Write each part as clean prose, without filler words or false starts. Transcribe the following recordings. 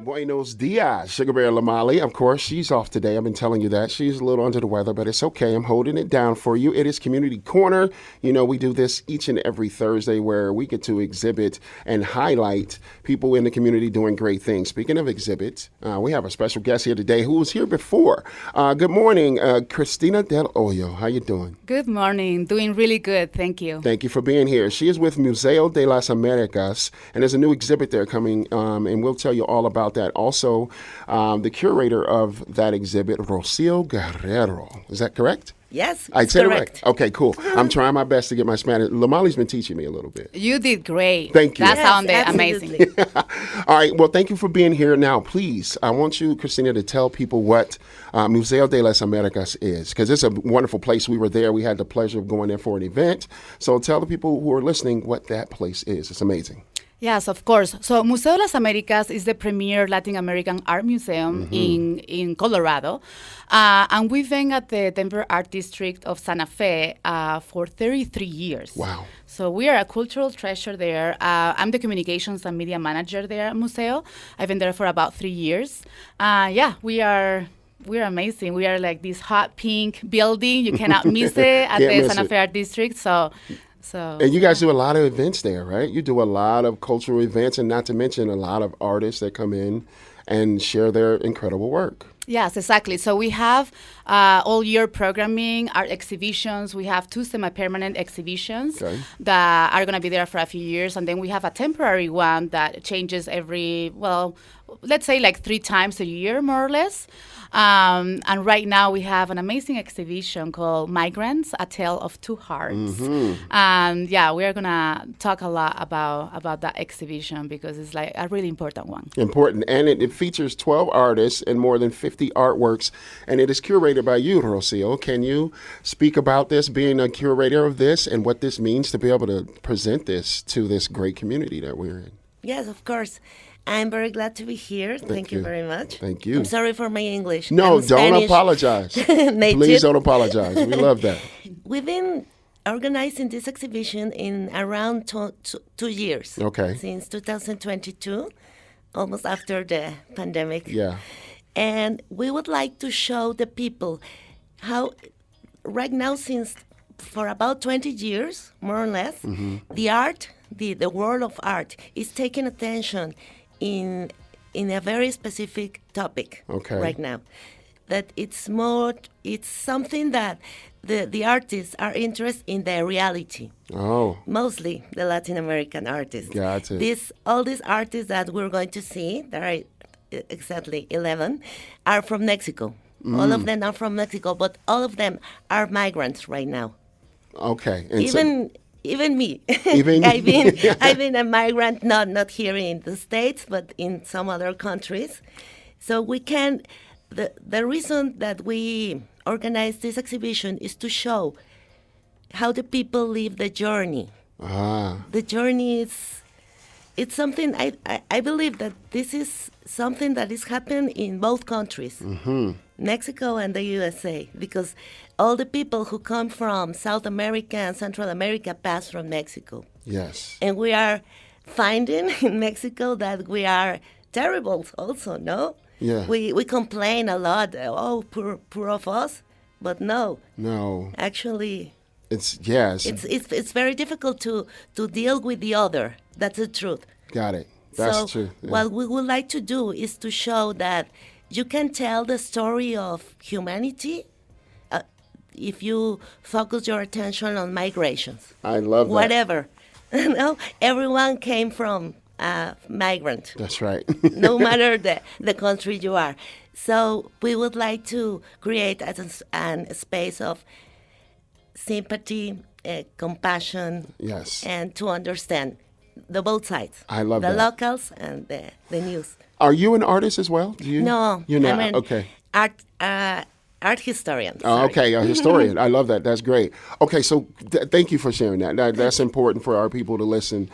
Buenos dias, Sugar Bear Lamali. Of course, she's off today. I've been telling you that. She's a little under the weather, but it's okay. I'm holding it down for you. It is Community Corner. You know, we do this each and every Thursday where we get to exhibit and highlight people in the community doing great things. Speaking of exhibits, we have a special guest here today who was here before. Good morning, Cristina Del Hoyo. How you doing? Good morning. Doing really good. Thank you. Thank you for being here. She is with Museo de las Americas, and there's a new exhibit there coming, and we'll tell you all about that. Also, the curator of that exhibit, Rocio Guerrero. Is that correct? Yes, I said correct. it right. Okay, cool. I'm trying my best to get my Spanish. Lamali's been teaching me a little bit. You did great. Thank you. That Yes, sounded absolutely. amazing. All right. Well, thank you for being here. Now, please, I want you, Cristina, to tell people what Museo de las Americas is, because it's a wonderful place. We were there. We had the pleasure of going there for an event. So tell the people who are listening what that place is. It's amazing. Yes, of course. So Museo de las Americas is the premier Latin American art museum in Colorado. And we've been at the Denver Art District of Santa Fe for 33 years. Wow. So we are a cultural treasure there. I'm the communications and media manager there at Museo. I've been there for about 3 years. We're amazing. We are like this hot pink building. You cannot miss it at Can't the miss Santa it. Fe Art District. So And you guys do a lot of events there, right? You do a lot of cultural events, and not to mention a lot of artists that come in and share their incredible work. Yes, exactly. So we have all year programming, art exhibitions. We have 2 semi-permanent exhibitions that are going to be there for a few years. And then we have a temporary one that changes every, well, let's say like 3 times a year, more or less. And right now we have an amazing exhibition called Migrants, A Tale of Two Hearts. And yeah, we are going to talk a lot about that exhibition because it's like a really important one. Important. And it features 12 artists and more than 50 artworks, and it is curated by you, Rocio. Can you speak about this, being a curator of this, and what this means to be able to present this to this great community that we're in? Yes, of course. I'm very glad to be here. Thank you you. very much. Thank you. I'm sorry for my English. No, I'm don't Spanish apologize. native. Please don't apologize. We love that. We've been organizing this exhibition in around 2 years. Okay. Since 2022, almost after the pandemic. Yeah. And we would like to show the people how, right now, since for about 20 years, more or less, the art, the world of art, is taking attention in a very specific topic right now. That it's something that the artists are interested in the reality. Oh. Mostly the Latin American artists. Gotcha. All these artists that we're going to see, there are exactly 11, are from Mexico. All of them are from Mexico, but all of them are migrants right now. Okay. And Even me. Even I've been a migrant, not here in the States, but in some other countries. So we can. The reason that we organize this exhibition is to show how the people live the journey. The journey it's something I believe that this is something that is happening in both countries, Mexico and the USA, because all the people who come from South America and Central America pass from Mexico. Yes. And we are finding in Mexico that we are terrible also, no? Yeah. We complain a lot, oh, poor of us, but no. No. Actually, It's yes. it's very difficult to deal with the other. That's the truth. Got it. That's true. Yeah. What we would like to do is to show that you can tell the story of humanity if you focus your attention on migrations. I love that. Whatever. No, everyone came from a migrant. That's right. No matter the country you are. So we would like to create a space of sympathy, compassion, Yes. and to understand the both sides. I love the that. locals and the news. Are you an artist as well? Do you? No, You're not. I'm an Okay. art historian. Oh, sorry. okay, a historian. I love that. That's great. Okay, so thank you for sharing that. That's important for our people to listen.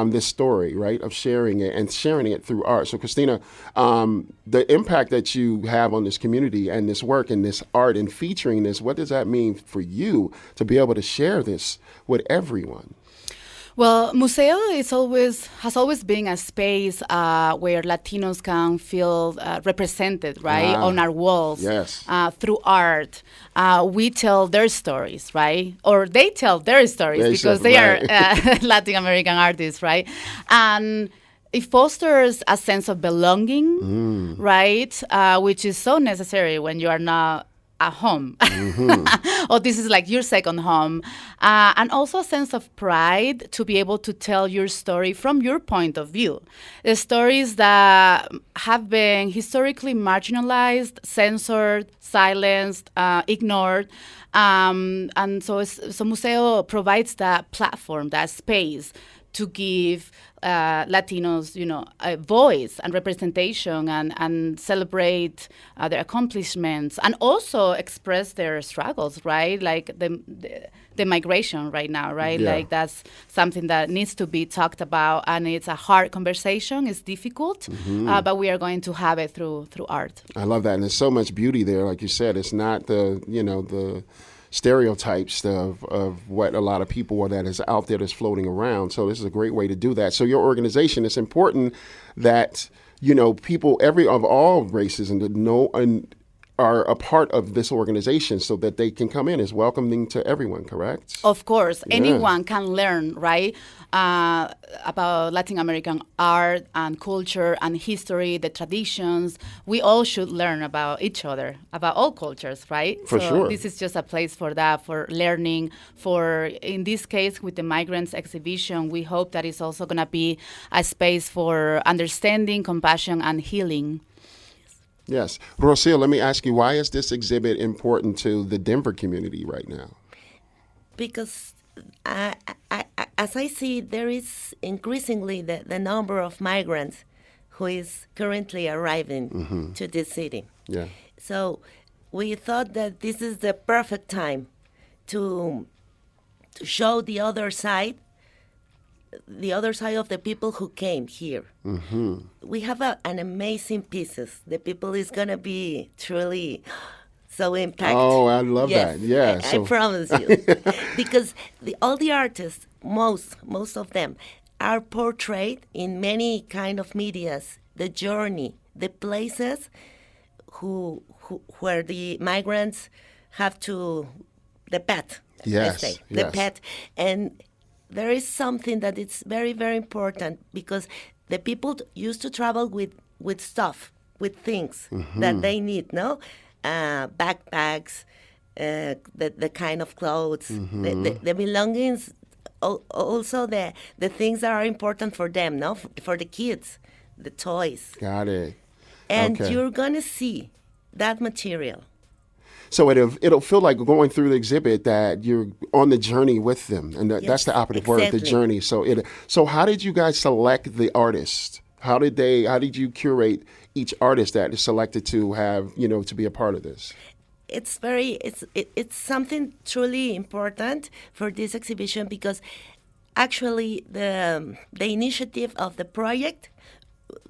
This story, right, of sharing it and sharing it through art. So, Cristina, the impact that you have on this community and this work and this art and featuring this, what does that mean for you to be able to share this with everyone? Well, Museo has always been a space where Latinos can feel represented, right, on our walls. Yes. Through art. We tell their stories, right, or they tell their stories because they are Latin American artists, right, and it fosters a sense of belonging, right, which is so necessary when you are not at home. Or this is like your second home. And also a sense of pride to be able to tell your story from your point of view. The stories that have been historically marginalized, censored, silenced, ignored. And so Museo provides that platform, that space to give Latinos, a voice and representation and celebrate their accomplishments and also express their struggles, right? Like the migration right now, right? Yeah. Like that's something that needs to be talked about, and it's a hard conversation. It's difficult, but we are going to have it through art. I love that, and there's so much beauty there. Like you said, it's not the stereotypes of what a lot of people or that is out there that's floating around. So this is a great way to do that. So your organization, it's important that people of all races and are a part of this organization so that they can come in. It's welcoming to everyone, correct? Of course, anyone can learn, right, about Latin American art and culture and history, the traditions. We all should learn about each other, about all cultures, right? For sure. This is just a place for that, for learning, in this case, with the Migrants exhibition, we hope that it's also going to be a space for understanding, compassion, and healing. Yes. Rocio, let me ask you, why is this exhibit important to the Denver community right now? Because as I see, there is increasingly the number of migrants who is currently arriving to this city. Yeah. So we thought that this is the perfect time to show the other side of the people who came here. We have an amazing pieces. The people is going to be truly so impacted. Oh, I love that. Yeah. I promise you. Because all the artists, most of them, are portrayed in many kind of medias, the journey, the places where the migrants have the path, yes, let's say, yes. the path. And there is something that is very, very important because the people used to travel with stuff, with things that they need, no? Backpacks, the kind of clothes, the belongings, also the things that are important for them, no? For the kids, the toys. Got it. And Okay. you're going to see that material. So it'll feel like going through the exhibit that you're on the journey with them, and that's Yes, the operative word, the exactly. journey. So how did you guys select the artist? How did you curate each artist that is selected to have to be a part of this? It's something truly important for this exhibition because actually the initiative of the project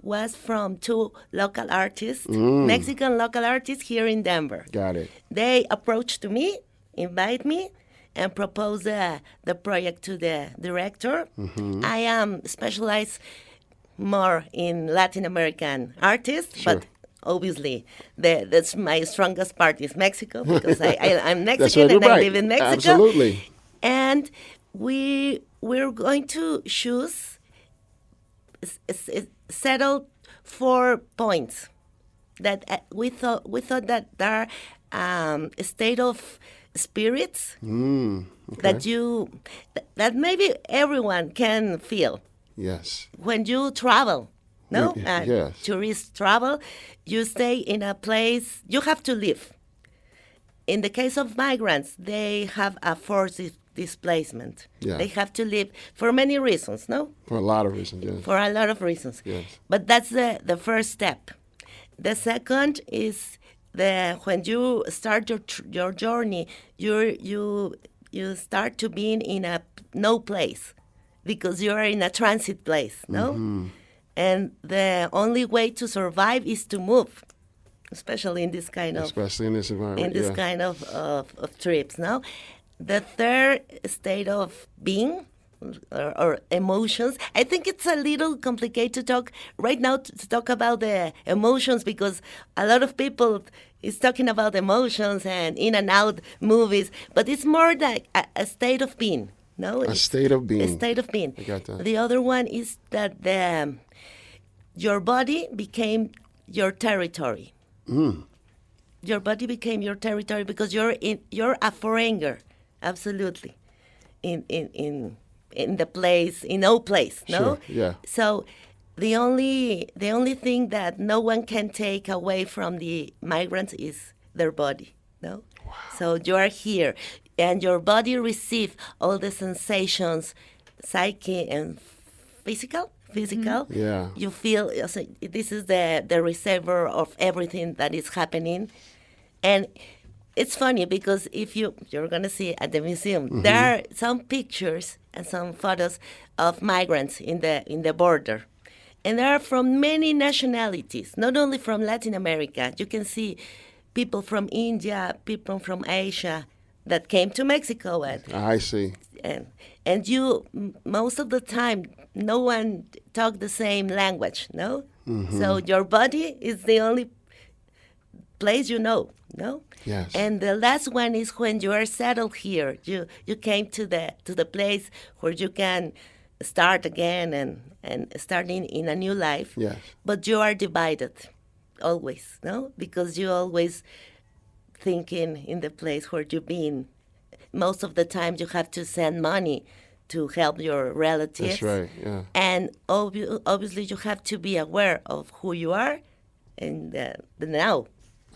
was from two local artists, Mexican local artists here in Denver. Got it. They approached me, invite me, and propose the project to the director. I am specialized more in Latin American artists, Sure. but obviously that's my strongest part is Mexico because I'm That's Mexican and right. I live in Mexico. Absolutely. And we're going to choose settled 4 points that we thought that there are a state of spirits Okay. that maybe everyone can feel Yes. when you travel. No, Yes. tourists travel. You stay in a place. You have to live. In the case of migrants, they have a forced displacement. Yeah. They have to live for many reasons. No, For a lot of reasons, yes. for a lot of reasons. Yes. But that's the first step. The second is when you start your journey, you start to be in a no place because you are in a transit place, no? And the only way to survive is to move, especially in this kind of Especially in this environment. in this yeah. kind of trips, no? The third state of being or emotions. I think it's a little complicated to talk right now to talk about the emotions, because a lot of people is talking about emotions and in and out movies, but it's more like a state of being. No, A state of being. A state of being. I got that. The other one is that your body became your territory. Your body became your territory because you're a foreigner, absolutely, in the place, in no place, no. Sure, yeah. So the only thing that no one can take away from the migrants is their body, no. Wow. So you are here, and your body receives all the sensations, psyche and physical. Yeah. You feel so this is the receiver of everything that is happening. And it's funny because if you're going to see at the museum, there are some pictures and some photos of migrants in the border. And they are from many nationalities, not only from Latin America. You can see people from India, people from Asia that came to Mexico. I see. And most of the time, no one talk the same language, no? So your body is the only place you know, no? Yes. And the last one is when you are settled here. You came to the place where you can start again and starting in a new life. Yes. But you are divided always, no? Because you always thinking in the place where you've been. Most of the time you have to send money to help your relatives. That's right, yeah. And obviously you have to be aware of who you are and the now.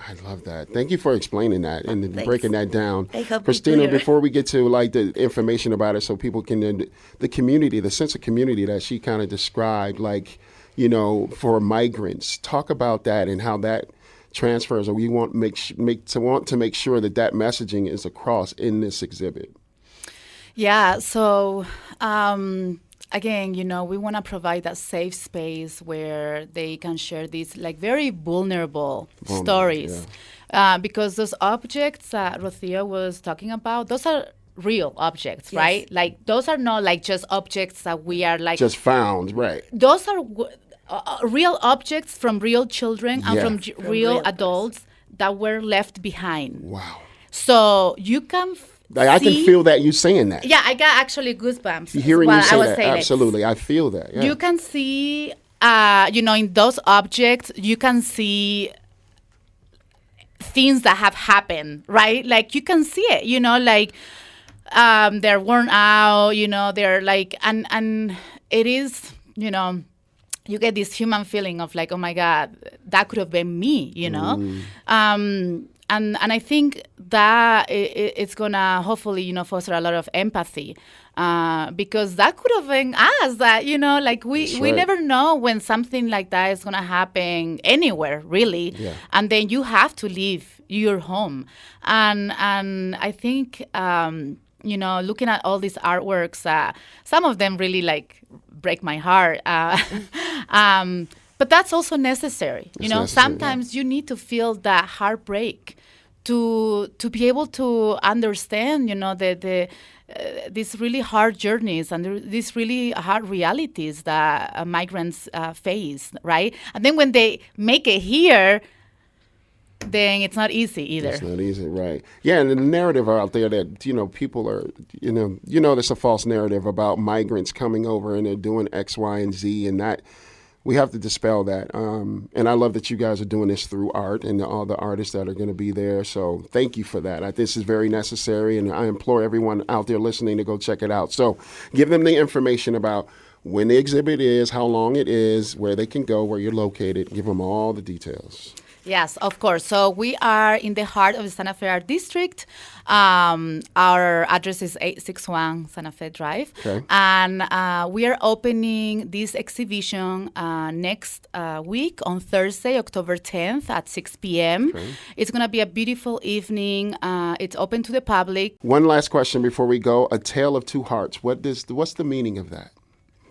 I love that. Thank you for explaining that and Thanks. breaking that down. I hope Cristina, it's clear. before we get to like the information about it so people can, the community, the sense of community that she kind of described, like, you know, for migrants, talk about that and how that transfers, or we want to make sure that that messaging is across in this exhibit. Yeah, so again, you know, we want to provide that safe space where they can share these like very vulnerable stories. Yeah. Because those objects that Rocio was talking about, those are real objects, Yes. right? Like those are not like just objects that we are like Just found, right. those are real objects from real children and Yeah. from From real real adults that were left behind. Wow. So you can Like, I can see- feel that you saying that. Yeah, I got actually goosebumps Hearing while you say I was that, saying it. absolutely. I feel that. Yeah. You can see, you know, in those objects, you can see things that have happened, right? Like you can see it, you know, like they're worn out, you know, they're like, and it is, you know, you get this human feeling of like, oh my God, that could have been me, you know? And I think that it's gonna hopefully, you know, foster a lot of empathy, because that could have been us. That, you know, like we right. never know when something like that is gonna happen anywhere, really. Yeah. And then you have to leave your home, and I think you know, looking at all these artworks, some of them really like break my heart. But that's also necessary. You know, necessary, sometimes you need to feel that heartbreak to be able to understand, you know, these really hard journeys and these really hard realities that migrants face, right? And then when they make it here, then it's not easy either. It's not easy, right? Yeah, and the narrative out there that, you know, people are, you know, there's a false narrative about migrants coming over and they're doing X, Y, and Z, and that we have to dispel that. And I love that you guys are doing this through art and all the artists that are going to be there. So thank you for that. This is very necessary, and I implore everyone out there listening to go check it out. So give them the information about when the exhibit is, how long it is, where they can go, where you're located. Give them all the details. Yes, of course. So we are in the heart of the Santa Fe Art District. Our address is 861 Santa Fe Drive. Okay. And we are opening this exhibition next week on Thursday, October 10th at 6 p.m. Okay. It's going to be a beautiful evening. It's open to the public. One last question before we go. A Tale of Two Hearts. What's the meaning of that?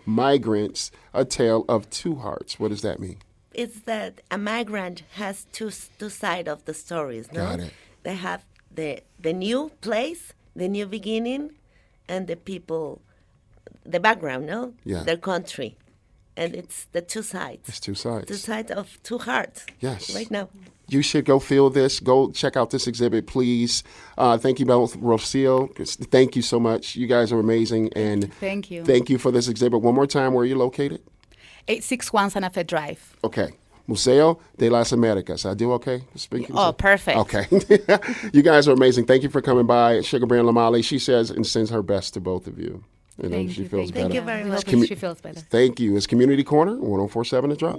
Migrants, A Tale of Two Hearts. What does that mean? It's that a migrant has two sides of the stories. No? Got it. They have the new place, the new beginning, and the people the background, no? Yeah. Their country. And it's the two sides. It's two sides. Two sides of two hearts. Yes. Right now. You should go feel this. Go check out this exhibit, please. Thank you both, Rocio. Thank you so much. You guys are amazing. And Thank you. Thank you for this exhibit. One more time, where are you located? 861 Santa Fe Drive. Okay. Museo de las Americas. I do okay? Speaking Oh, perfect. Okay. You guys are amazing. Thank you for coming by. Sugar Bear and Lamali, she says and sends her best to both of you. You know, Thank she you. feels Thank better. you very much. She feels better. Thank you. It's Community Corner, 104.7 The Drop.